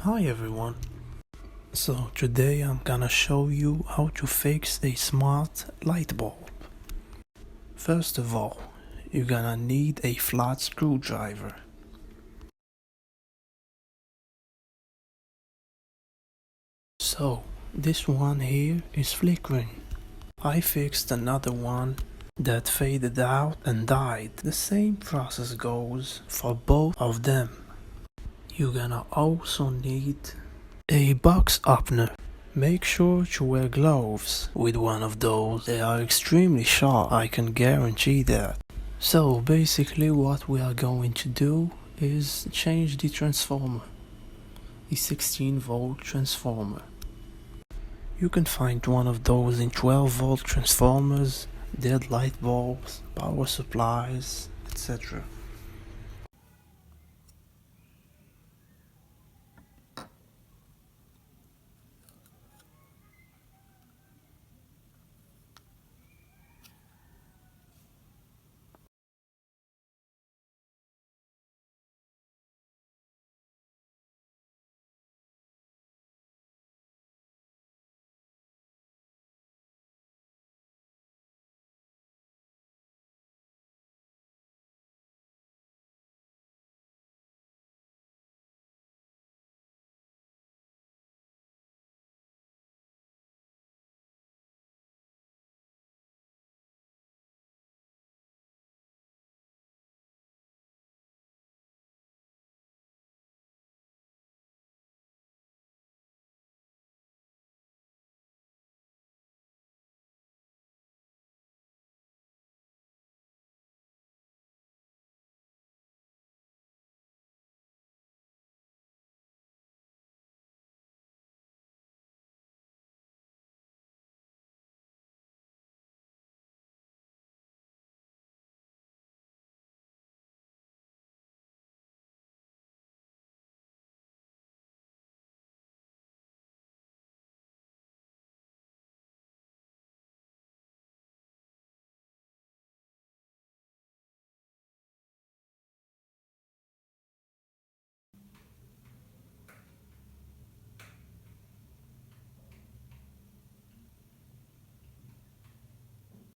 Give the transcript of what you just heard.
Hi everyone. So today I'm gonna show you how to fix a smart light bulb. First of all, you're gonna need a flat screwdriver. So this one here is flickering. I fixed another one that faded out and died. The same process goes for both of them. You're gonna also need a box opener. Make sure to wear gloves with one of those. They are extremely sharp, I can guarantee that. So basically what we are going to do is change the transformer, the 16-volt transformer. You can find one of those in 12-volt transformers, dead light bulbs, power supplies, etc.